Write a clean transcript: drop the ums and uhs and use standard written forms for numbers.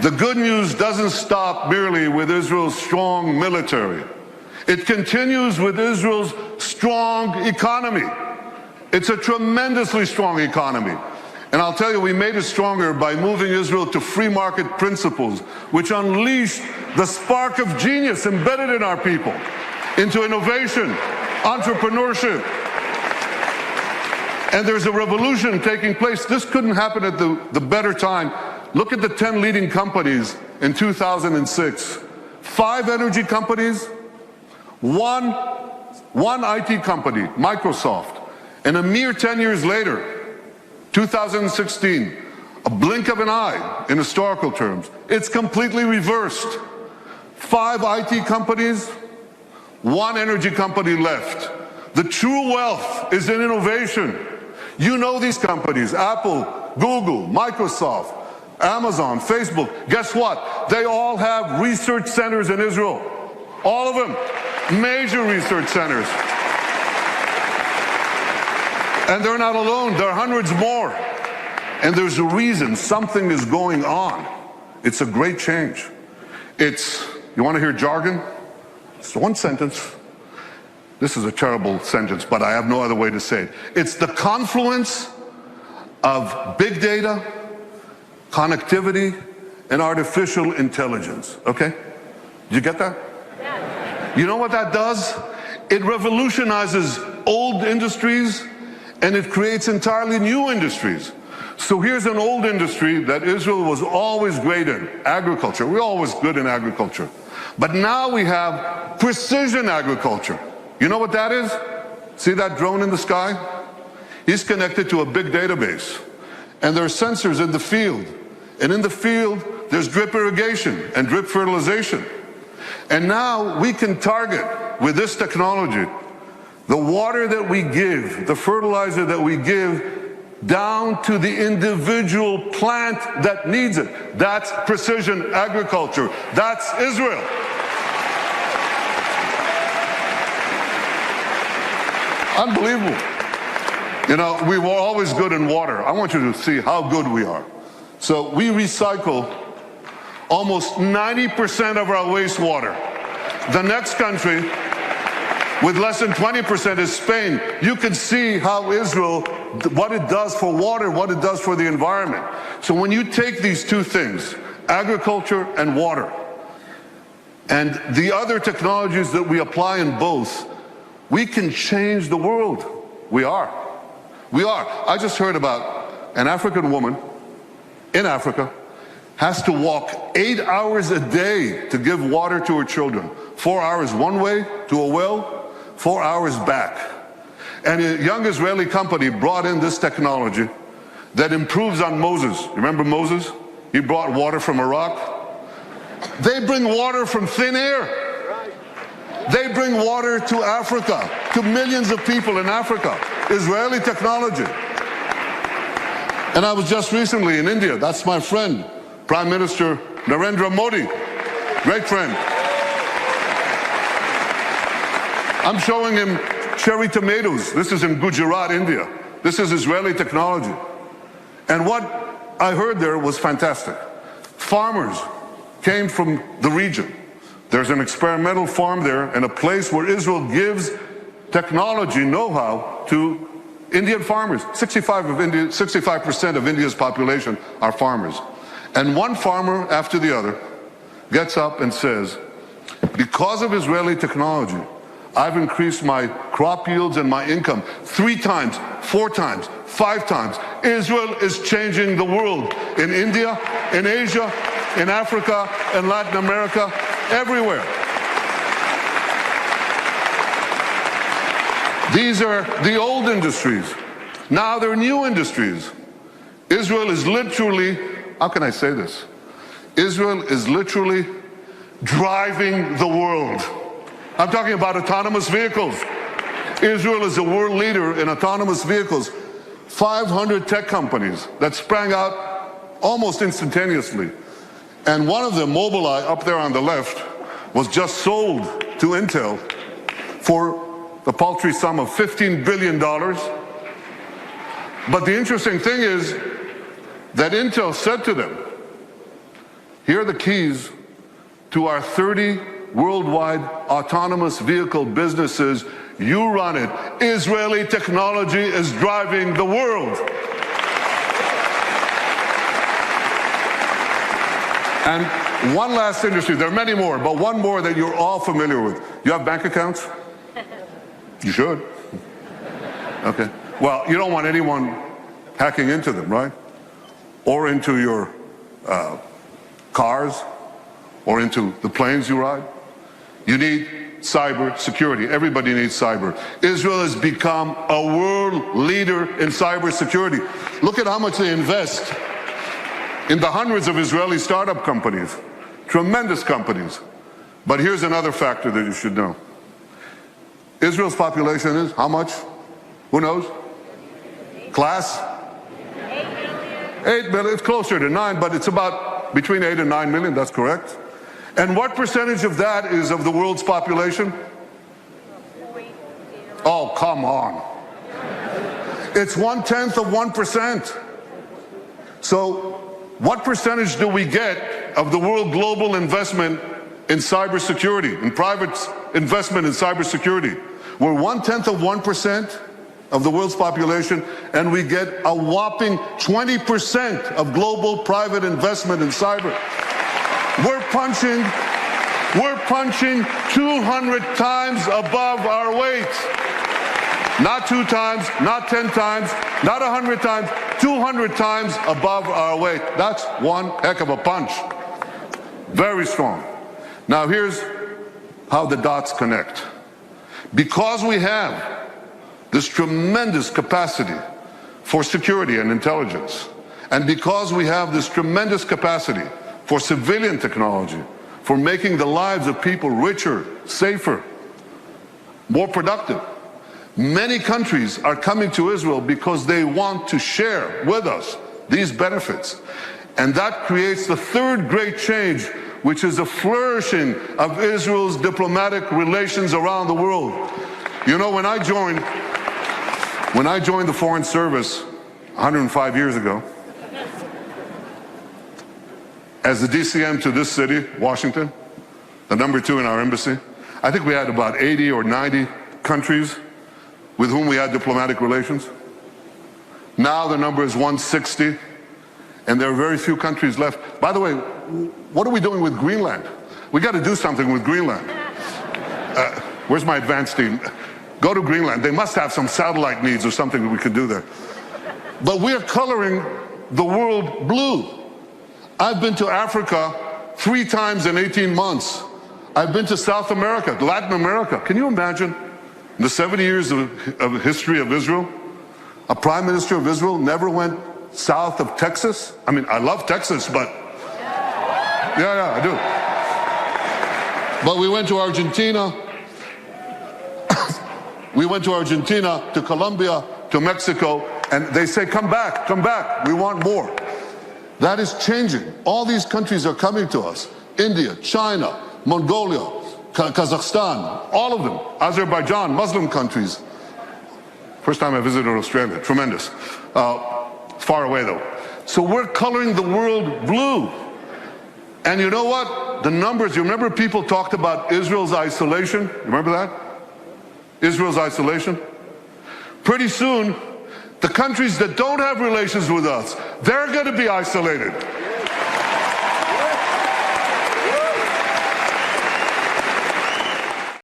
The good news doesn't stop merely with Israel's strong military. It continues with Israel's strong economy. It's a tremendously strong economy. And I'll tell you, we made it stronger by moving Israel to free market principles, which unleashed the spark of genius embedded in our people into innovation, entrepreneurship. And there's a revolution taking place. This couldn't happen at the better time. Look at the 10 leading companies in 2006. 5 energy companies, one IT company, Microsoft. And a mere 10 years later, 2016, a blink of an eye in historical terms, it's completely reversed. 5 IT companies, 1 energy company left. The true wealth is in innovation. You know these companies, Apple, Google, Microsoft, Amazon, Facebook. Guess what? They all have research centers in Israel. All of them. Major research centers. And they're not alone. There are hundreds more. And there's a reason. Something is going on. It's a great change. You want to hear jargon? It's one sentence. This is a terrible sentence, but I have no other way to say it. It's the confluence of big data, connectivity, and artificial intelligence. Okay? Did you get that? Yeah. You know what that does? It revolutionizes old industries, and it creates entirely new industries. So here's an old industry that Israel was always great in, agriculture. We're always good in agriculture. But now we have precision agriculture. You know what that is? See that drone in the sky? He's connected to a big database. And there are sensors in the field. And in the field, there's drip irrigation and drip fertilization. And now we can target, with this technology, the water that we give, the fertilizer that we give, down to the individual plant that needs it. That's precision agriculture. That's Israel. Unbelievable. You know, we were always good in water. I want you to see how good we are. So we recycle almost 90% of our wastewater. The next country with less than 20% is Spain. You can see how Israel, what it does for water, what it does for the environment. So when you take these two things, agriculture and water, and the other technologies that we apply in both, we can change the world. We are. We are. I just heard about an African woman in Africa has to walk 8 hours a day to give water to her children. 4 hours one way to a well, 4 hours back. And a young Israeli company brought in this technology that improves on Moses. You remember Moses? He brought water from a rock. They bring water from thin air. They bring water to Africa, to millions of people in Africa. Israeli technology. And I was just recently in India. That's my friend, Prime Minister Narendra Modi. Great friend. I'm showing him cherry tomatoes. This is in Gujarat, India. This is Israeli technology. And what I heard there was fantastic. Farmers came from the region. There's an experimental farm there and a place where Israel gives technology know-how to Indian farmers. 65% of India's population are farmers. And one farmer after the other gets up and says, because of Israeli technology, I've increased my crop yields and my income 3 times, 4 times, 5 times. Israel is changing the world in India, in Asia, in Africa, in Latin America, everywhere. These are the old industries. Now they're new industries. Israel is literally, how can I say this? Israel is literally driving the world. I'm talking about autonomous vehicles. Israel is a world leader in autonomous vehicles. 500 tech companies that sprang out almost instantaneously. And one of them, Mobileye, up there on the left, was just sold to Intel for the paltry sum of $15 billion. But the interesting thing is that Intel said to them, Here are the keys to our 30 worldwide autonomous vehicle businesses. You run it. Israeli technology is driving the world. And one last industry, there are many more, but one more that you're all familiar with. You have bank accounts? You should. Okay. Well, you don't want anyone hacking into them, right? Or into your cars, or into the planes you ride. You need cyber security. Everybody needs cyber. Israel has become a world leader in cyber security. Look at how much they invest in the hundreds of Israeli startup companies, tremendous companies. But here's another factor that you should know. Israel's population is how much? Who knows? Class? 8 million. It's closer to 9, but it's about between 8 and 9 million, that's correct. And what percentage of that is of the world's population? Oh, come on. It's 1/10 of 1%. So what percentage do we get of the world global investment in cybersecurity, in private investment in cybersecurity? We're 1/10 of 1% of the world's population, and we get a whopping 20% of global private investment in cyber. We're punching 200 times above our weight. Not 2 times, not 10 times, not 100 times, 200 times above our weight. That's one heck of a punch. Very strong. Now here's how the dots connect. Because we have this tremendous capacity for security and intelligence, and because we have this tremendous capacity for civilian technology, for making the lives of people richer, safer, more productive, many countries are coming to Israel because they want to share with us these benefits. And that creates the third great change, which is a flourishing of Israel's diplomatic relations around the world. You know, when I joined the Foreign Service 105 years ago, as the DCM to this city, Washington, the number 2 in our embassy, I think we had about 80 or 90 countries with whom we had diplomatic relations. Now the number is 160, and there are very few countries left. By the way, what are we doing with Greenland? We got to do something with Greenland. Where's my advance team? Go to Greenland. They must have some satellite needs or something that we could do there. But we are coloring the world blue. I've been to Africa 3 times in 18 months. I've been to South America, Latin America. Can you imagine? In the 70 years of history of Israel, a prime minister of Israel never went south of Texas. I mean, I love Texas, but yeah, I do. But we went to Argentina. We went to Argentina, to Colombia, to Mexico, and they say, come back, we want more. That is changing. All these countries are coming to us. India, China, Mongolia, Kazakhstan, all of them. Azerbaijan, Muslim countries. First time I visited Australia, tremendous. Far away though. So we're coloring the world blue. And you know what? The numbers, you remember people talked about Israel's isolation? You remember that? Israel's isolation? Pretty soon, the countries that don't have relations with us, they're going to be isolated.